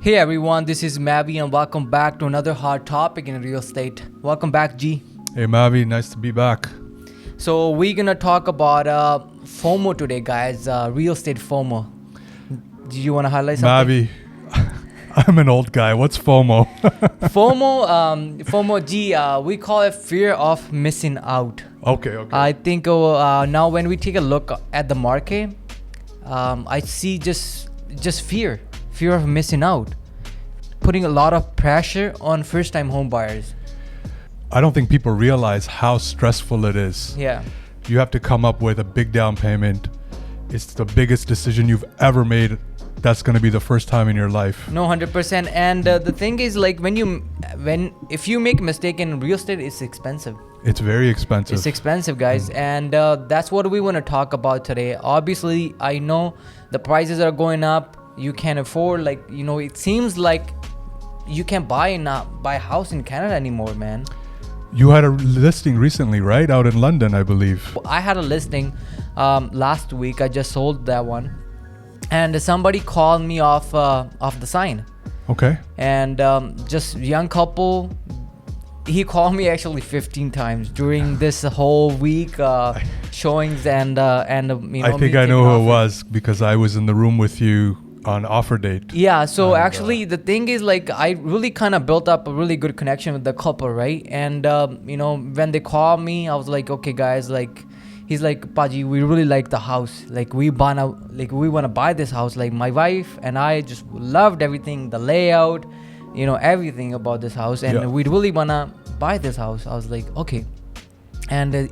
Hey everyone, this is Mavi and welcome back to another hot topic in real estate. Welcome back, G. Hey Mavi, nice to be back. So we're gonna talk about Fomo today, guys. Real estate Fomo. Do you want to highlight something? Mavi, I'm an old guy. What's FOMO? FOMO, G. We call it fear of missing out. Okay. I think now when we take a look at the market, I see just fear of missing out, putting a lot of pressure on first-time home buyers. I don't think people realize how stressful it is. Yeah. You have to come up with a big down payment. It's the biggest decision you've ever made. That's going to be the first time in your life. No, 100%. And the thing is, like, if you make a mistake in real estate, it's expensive. It's very expensive. It's expensive, guys. And that's what we want to talk about today. Obviously, I know the prices are going up. You can't afford, it seems like you can't buy a house in Canada anymore, man. You had a listing recently, right? Out in London, I believe. I had a listing last week. I just sold that one. And somebody called me off the sign. Okay. And just young couple. He called me actually 15 times during this whole week showings and I think I know who it was because I was in the room with you on offer date. Yeah, so actually the thing is, like, I really kind of built up a really good connection with the couple, right? And when they called me, I was like, okay guys, like, he's like, Paji, we really like the house, like we want to buy this house. Like, my wife and I just loved everything, the layout, everything about this house, and we really want to buy this house. I was like, okay. And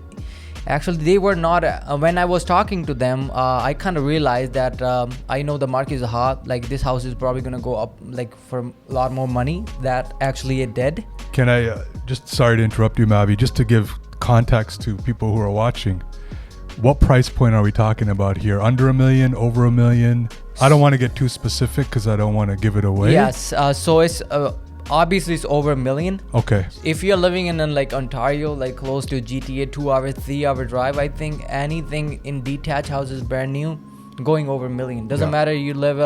actually, they were not. When I was talking to them, I kind of realized that I know the market is hot. Like, this house is probably gonna go up, like, for a lot more money. That actually it did. Can I sorry to interrupt you, Mavi, just to give context to people who are watching. What price point are we talking about here? Under $1 million, over $1 million? I don't want to get too specific because I don't want to give it away. Yes. So it's obviously it's over $1 million. Okay. If you're living in like Ontario, like close to GTA, 2-hour, 3-hour drive, I think anything in detached houses brand new going over $1 million. Doesn't matter you live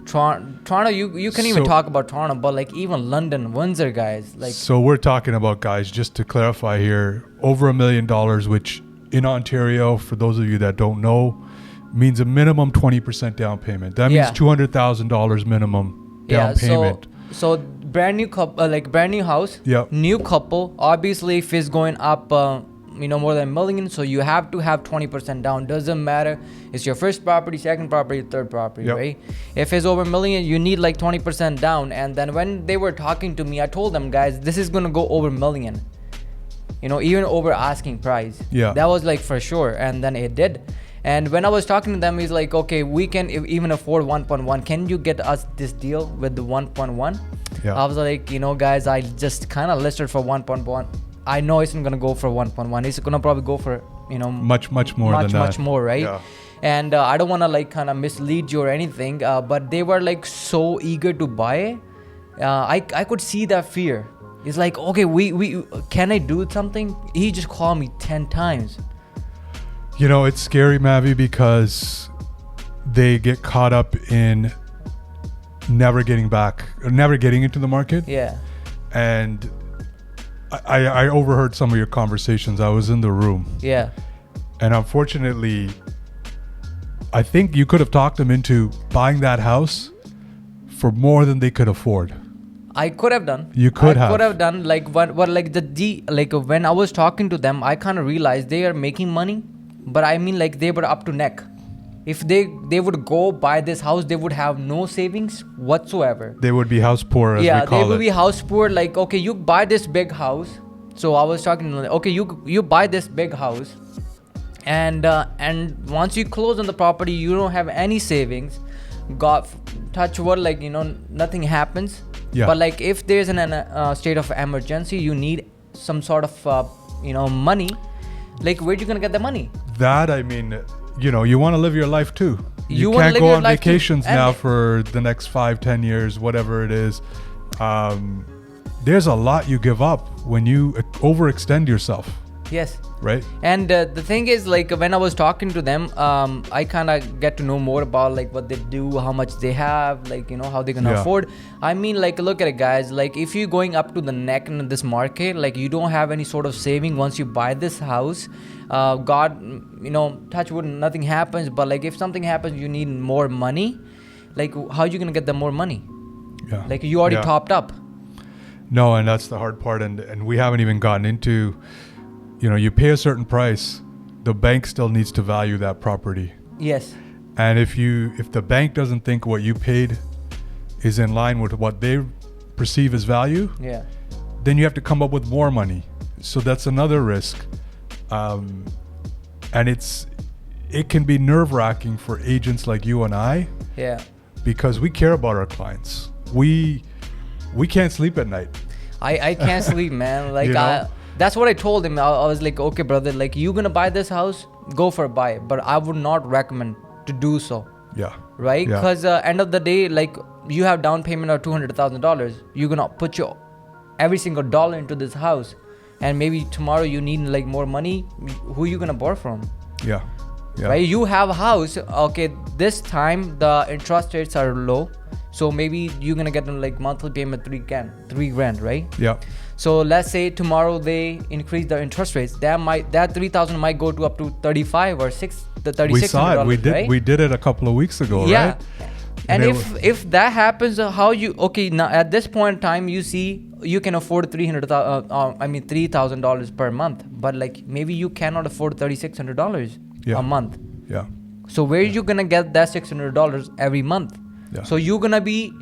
Toronto. You can even talk about Toronto, but like even London, Windsor, guys. Like, so we're talking about, guys, just to clarify here, over $1 million, which in Ontario, for those of you that don't know, means a minimum 20% down payment. That means $200,000 minimum down payment. So brand new couple, brand new house, new couple. Obviously, if it's going up, more than $1 million, so you have to have 20% down. Doesn't matter. It's your first property, second property, third property, right? If it's over $1 million, you need like 20% down. And then when they were talking to me, I told them, guys, this is gonna go over $1 million. Even over asking price. Yeah. That was like for sure. And then it did. And when I was talking to them, he's like, okay, we can even afford 1.1. Can you get us this deal with the 1.1? Yeah. I was like, guys, I just kind of listed for 1.1. I know it's not going to go for 1.1. It's going to probably go for, much more than that. Much more, right? Yeah. And I don't want to like kind of mislead you or anything, but they were like so eager to buy. I could see that fear. It's like, okay, we can I do something? He just called me 10 times. It's scary, Mavi, because they get caught up in never getting into the market. Yeah. And I overheard some of your conversations. I was in the room. Yeah. And unfortunately, I think you could have talked them into buying that house for more than they could afford. I could have done. You could have. I could have done when I was talking to them, I kind of realized they are making money, but I mean, like, they were up to neck. If they would go buy this house, they would have no savings whatsoever. They would be house poor, as we call it. Yeah, they would be house poor. Like, okay, you buy this big house. So I was talking to them, okay, you buy this big house, and once you close on the property, you don't have any savings. God touch wood, nothing happens. Yeah. But like, if there's a state of emergency, you need some sort of money. Like, where are you gonna get the money? That, I mean, you want to live your life too. You can't go on vacations now for the next 5-10 years, whatever it is. There's a lot you give up when you overextend yourself. Yes. Right. And the thing is, like, when I was talking to them, I kind of get to know more about like what they do, how much they have, like, you know, how they're gonna afford. I mean, like, look at it, guys. Like, if you're going up to the neck in this market, like, you don't have any sort of saving once you buy this house. God, you know, touch wood, nothing happens. But like, if something happens, you need more money. Like, how are you gonna get the more money? Yeah. Like, you already topped up. No, and that's the hard part, and we haven't even gotten into, you know, you pay a certain price, the bank still needs to value that property. Yes. And if the bank doesn't think what you paid is in line with what they perceive as value, then you have to come up with more money. So that's another risk. And it can be nerve-wracking for agents like you and I. Yeah. Because we care about our clients. We can't sleep at night. I can't sleep, man. Like, you know? That's what I told him. I was like, okay, brother, like, you gonna buy this house, go for a buy it. But I would not recommend to do so. Yeah. Right? Because end of the day, like, you have down payment of $200,000. You're gonna put your every single dollar into this house. And maybe tomorrow you need like more money. Who are you gonna borrow from? Yeah. Right? You have a house. Okay, this time the interest rates are low. So maybe you're gonna get like monthly payment $3,000, right? Yeah. So let's say tomorrow they increase the interest rates. That $3,000 might go to up to 35 or $3600. We saw it. Right? We did it a couple of weeks ago, right? And if that happens, how you now at this point in time you see you can afford $3,000 per month, but like maybe you cannot afford $3,600 a month. Yeah. So where are you gonna get that $600 every month? Yeah. So you're gonna be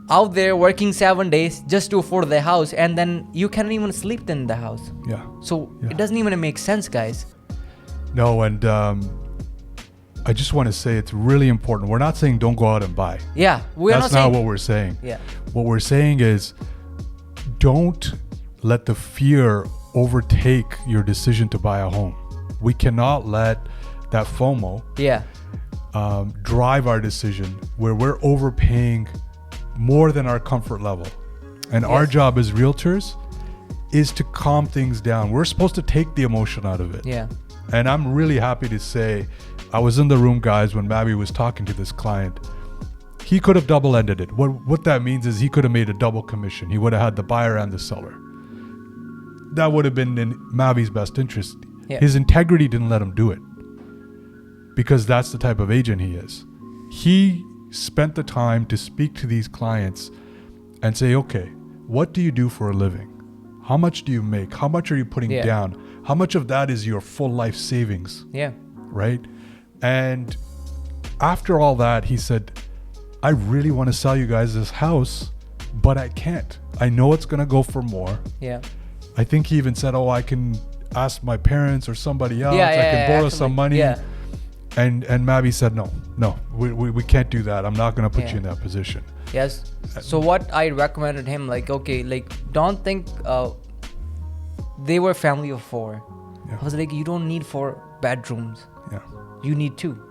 out there working 7 days just to afford the house, and then you can't even sleep in the house. Yeah. So it doesn't even make sense, guys. No, and I just want to say it's really important. We're not saying don't go out and buy. Yeah, that's not what we're saying. Yeah. What we're saying is don't let the fear overtake your decision to buy a home. We cannot let that FOMO drive our decision where we're overpaying more than our comfort level. And our job as realtors is to calm things down. We're supposed to take the emotion out of it. Yeah. And I'm really happy to say I was in the room, guys, when Mavi was talking to this client. He could have double-ended it. What that means is he could have made a double commission. He would have had the buyer and the seller. That would have been in Mavi's best interest. Yeah. His integrity didn't let him do it because that's the type of agent he is. He spent the time to speak to these clients and say, okay, what do you do for a living? How much do you make? How much are you putting down? How much of that is your full life savings? Yeah. Right? And after all that, he said, I really want to sell you guys this house, but I can't. I know it's going to go for more. Yeah. I think he even said, oh, I can ask my parents or somebody else. I can borrow some money. Yeah. And Mavi said, no, we can't do that. I'm not going to put you in that position. Yes. So what I recommended him, like, okay, like, don't think they were a family of 4. Yeah. I was like, you don't need 4 bedrooms. Yeah. You need 2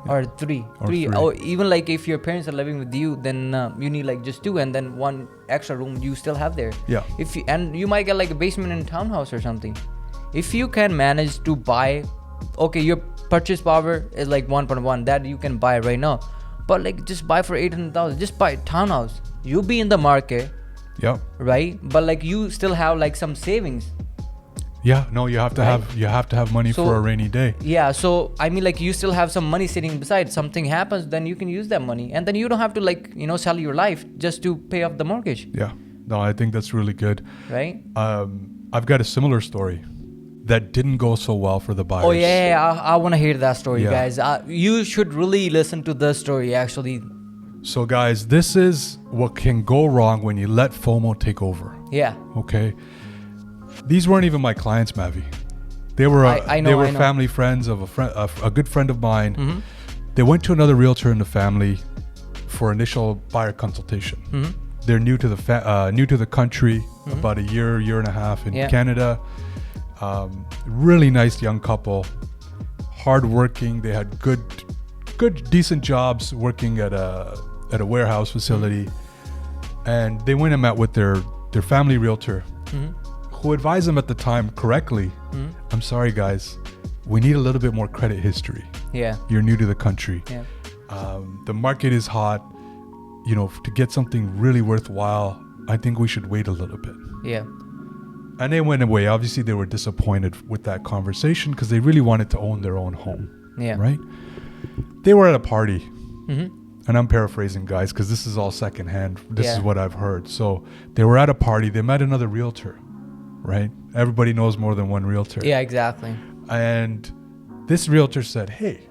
or 3. Or even like if your parents are living with you, then you need like just 2 and then 1 extra room you still have there. Yeah. And you might get like a basement in a townhouse or something. If you can manage to buy, okay, your purchase power is like 1.1 that you can buy right now, but like just buy for 800,000. Just buy a townhouse. You'll be in the market. Yeah. Right. But like you still have like some savings. Yeah, no, you have to have money for a rainy day. Yeah, so I mean, like, you still have some money sitting beside. Something happens, then you can use that money, and then you don't have to, like, you know, sell your life just to pay off the mortgage. Yeah, no, I think that's really good. Right. I've got a similar story that didn't go so well for the buyers. Oh yeah, I want to hear that story, guys. You should really listen to the story, actually. So, guys, this is what can go wrong when you let FOMO take over. Yeah. Okay. These weren't even my clients, Mavi. They were family friends of a good friend of mine. Mm-hmm. They went to another realtor in the family for initial buyer consultation. Mm-hmm. They're new to the country, about a year and a half in Canada. Really nice young couple, hardworking. They had good, decent jobs working at a warehouse facility, and they went and met with their family realtor. Mm-hmm. who advised them at the time correctly, I'm sorry guys, we need a little bit more credit history. Yeah. You're new to the country. Yeah. The market is hot. You know, to get something really worthwhile, I think we should wait a little bit. Yeah. And they went away. Obviously, they were disappointed with that conversation because they really wanted to own their own home. Yeah. Right? They were at a party. And I'm paraphrasing, guys, because this is all secondhand. This is what I've heard. So they were at a party. They met another realtor, right? Everybody knows more than one realtor. Yeah, exactly. And this realtor said, hey,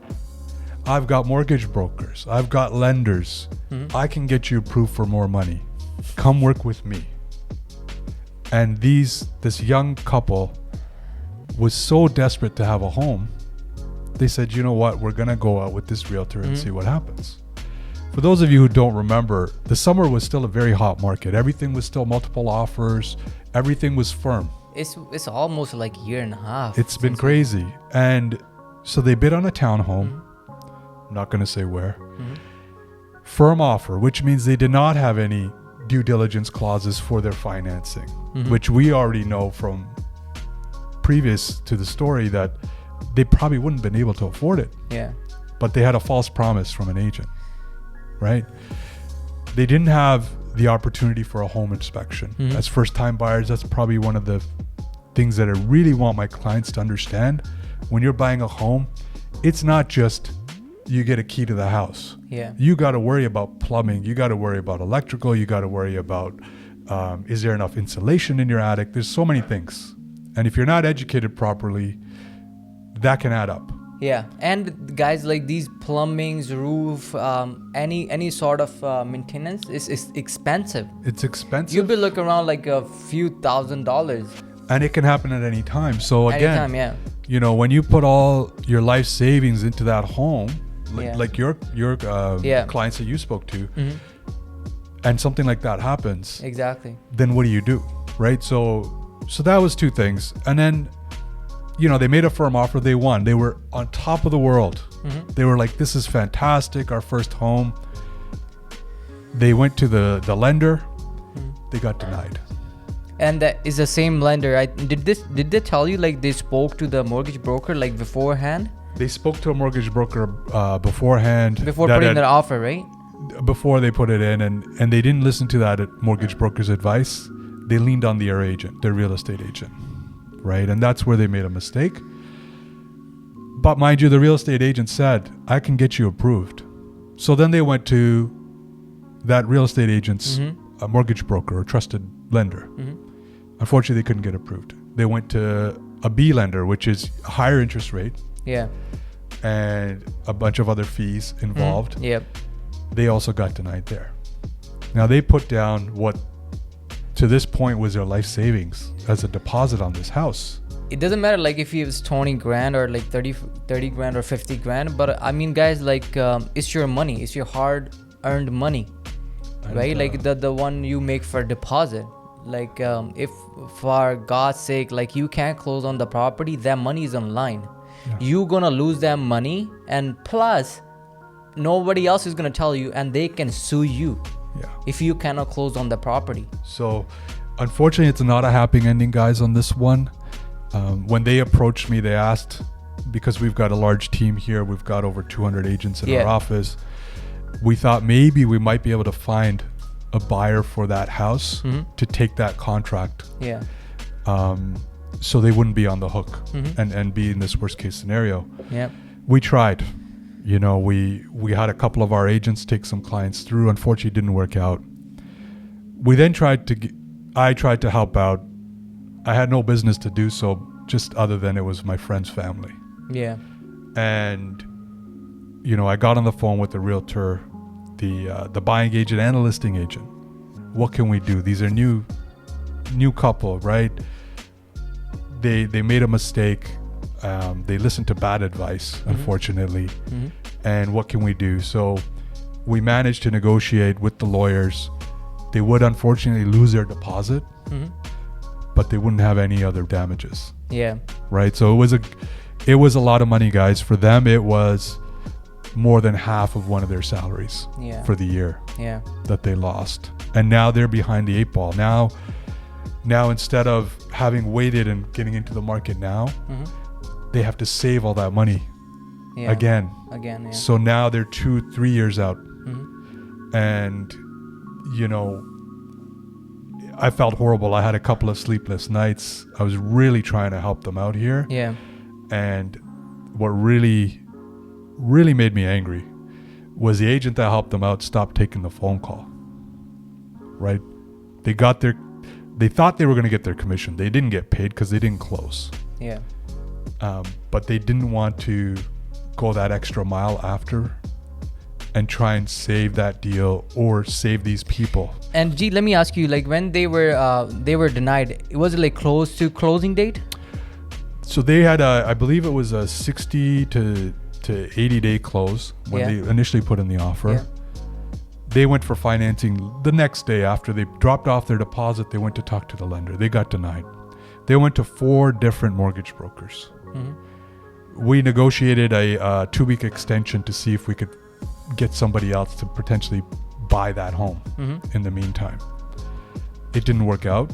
I've got mortgage brokers. I've got lenders. I can get you approved for more money. Come work with me. And this young couple was so desperate to have a home. They said, you know what? We're going to go out with this realtor and see what happens. For those of you who don't remember, the summer was still a very hot market. Everything was still multiple offers. Everything was firm. It's almost like a year and a half. It's been crazy. And so they bid on a townhome. I'm not going to say where. Firm offer, which means they did not have any due diligence clauses for their financing, which we already know from previous to the story that they probably wouldn't have been able to afford it. Yeah. But they had a false promise from an agent, right? They didn't have the opportunity for a home inspection. As first-time buyers, that's probably one of the things that I really want my clients to understand. When you're buying a home, it's not just you get a key to the house. Yeah. You got to worry about plumbing. You got to worry about electrical. You got to worry about, is there enough insulation in your attic? There's so many things. And if you're not educated properly, that can add up. Yeah. And guys, like these plumbings, roof, any sort of maintenance is expensive. It's expensive. You'll be looking around like a few $1,000s. And it can happen at any time. So again, anytime, you know, when you put all your life savings into that home, like your clients that you spoke to, and something like that happens, exactly, then what do you do, right? So that was two things. And then, you know, they made a firm offer. They won. They were on top of the world. They were like, this is fantastic, our first home. They went to the lender. They got denied. And that is the same lender. Did they tell you like they spoke to the mortgage broker like beforehand? They spoke to a mortgage broker beforehand. Before putting their offer, right? Before they put it in, and they didn't listen to that mortgage broker's advice. They leaned on their agent, their real estate agent, right? And that's where they made a mistake. But mind you, the real estate agent said, I can get you approved. So then they went to that real estate agent's a mortgage broker or trusted lender. Unfortunately, they couldn't get approved. They went to a B lender, which is a higher interest rate. Yeah. And a bunch of other fees involved. Yep. They also got denied there. Now they put down what to this point was their life savings as a deposit on this house. It doesn't matter like if it was 20 grand or like 30 grand or 50 grand. But I mean, guys, like it's your money. It's your hard earned money. Right? Like the one you make for deposit. Like if for God's sake, like you can't close on the property, that money is online. You're gonna lose that money, and plus nobody else is gonna tell you, and they can sue you if you cannot close on the property. So unfortunately, it's not a happy ending, guys, on this one. When they approached me, they asked, because we've got a large team here, we've got over 200 agents in our office, we thought maybe we might be able to find a buyer for that house to take that contract. So they wouldn't be on the hook and be in this worst case scenario. We tried. You know, we had a couple of our agents take some clients through. Unfortunately, it didn't work out. We then I tried to help out. I had no business to do so, just other than it was my friend's family. And, you know, I got on the phone with the realtor, the buying agent and the listing agent. What can we do? These are new couple, right? They made a mistake. They listened to bad advice, unfortunately. And what can we do? So we managed to negotiate with the lawyers. They would unfortunately lose their deposit, but they wouldn't have any other damages. Right. So it was a lot of money, guys. For them, it was more than half of one of their salaries for the year that they lost. And now they're behind the eight ball. Now Now, instead of having waited and getting into the market now, they have to save all that money again. Yeah. So now they're 2-3 years out. And, you know, I felt horrible. I had a couple of sleepless nights. I was really trying to help them out here. Yeah. And what really, really made me angry was the agent that helped them out stopped taking the phone call. Right? They thought they were going to get their commission. They didn't get paid because they didn't close. Yeah. But they didn't want to go that extra mile after and try and save that deal or save these people. And G, let me ask you, like when they were denied, was it like close to closing date? So they had I believe it was a 60 to 80 day close when they initially put in the offer. Yeah. They went for financing the next day after they dropped off their deposit. They went to talk to the lender. They got denied. They went to 4 different mortgage brokers. We negotiated a 2-week extension to see if we could get somebody else to potentially buy that home in the meantime. It didn't work out.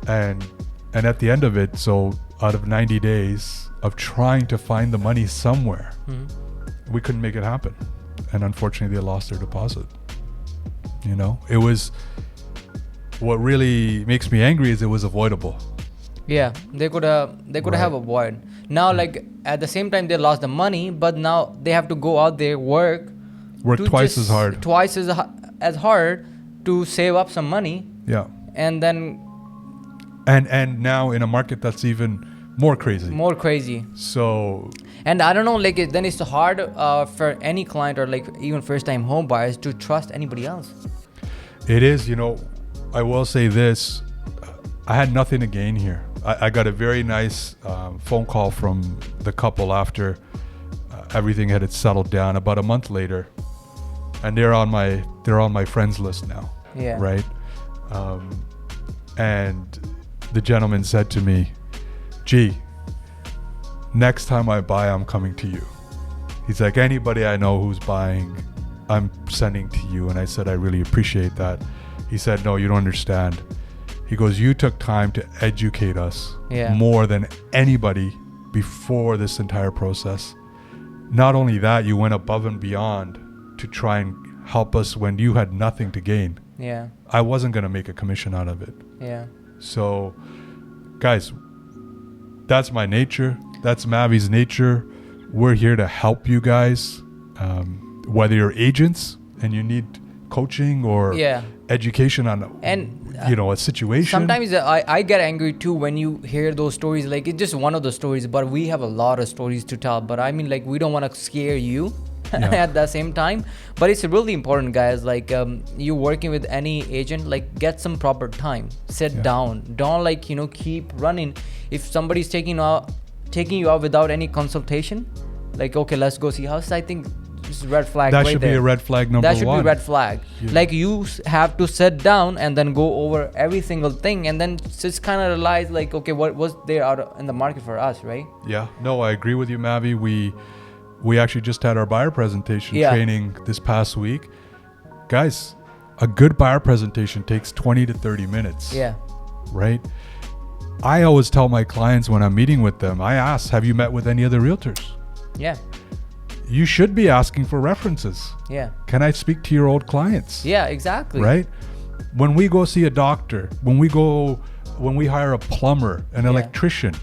And at the end of it, so out of 90 days of trying to find the money somewhere, we couldn't make it happen. And unfortunately, they lost their deposit. You know, it was, what really makes me angry is it was avoidable. Yeah, they could have avoided. Now, like at the same time, they lost the money, but now they have to go out there work twice as hard to save up some money. Yeah, and then and now in a market that's even more crazy. So, and I don't know, like then it's hard for any client or like even first-time home buyers to trust anybody else. It is, you know. I will say this: I had nothing to gain here. I got a very nice phone call from the couple after everything had settled down about a month later, and they're on my friends list now. Yeah. Right. And the gentleman said to me, "Gee, next time I buy, I'm coming to you." He's like, "Anybody I know who's buying, I'm sending to you." And I said, "I really appreciate that." He said, "No, you don't understand." He goes, "You took time to educate us more than anybody before this entire process. Not only that, you went above and beyond to try and help us when you had nothing to gain." Yeah. I wasn't going to make a commission out of it. Yeah. So, guys, that's my nature. That's Mavi's nature. We're here to help you guys. Whether you're agents and you need coaching or education on a situation. Sometimes I get angry too when you hear those stories. Like it's just one of the stories, but we have a lot of stories to tell. But I mean, like we don't want to scare you at the same time. But it's really important, guys. Like you working with any agent, like get some proper time. Sit down. Don't keep running. If somebody's taking you out without any consultation, like okay, let's go see house. I think it's a red flag. That should be a red flag number one. That should be a red flag. Yeah. Like you have to sit down and then go over every single thing and then just kind of realize like, okay, what was there out in the market for us, right? Yeah. No, I agree with you, Mavi. We actually just had our buyer presentation training this past week. Guys, a good buyer presentation takes 20 to 30 minutes. Yeah. Right? I always tell my clients when I'm meeting with them, I ask, have you met with any other realtors? Yeah. You should be asking for references. Yeah. Can I speak to your old clients? Yeah, exactly. Right? When we go see a doctor, when we hire a plumber, an electrician,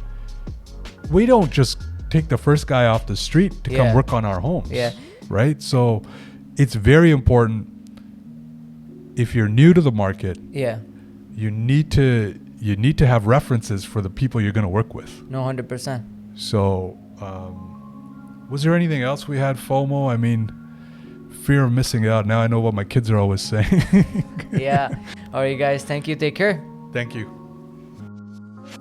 we don't just take the first guy off the street to come work on our homes. Yeah. Right? So it's very important if you're new to the market. Yeah. You need to have references for the people you're going to work with. No, 100%. So, was there anything else we had, FOMO? I mean, fear of missing out. Now I know what my kids are always saying. Yeah. All right, guys. Thank you. Take care. Thank you.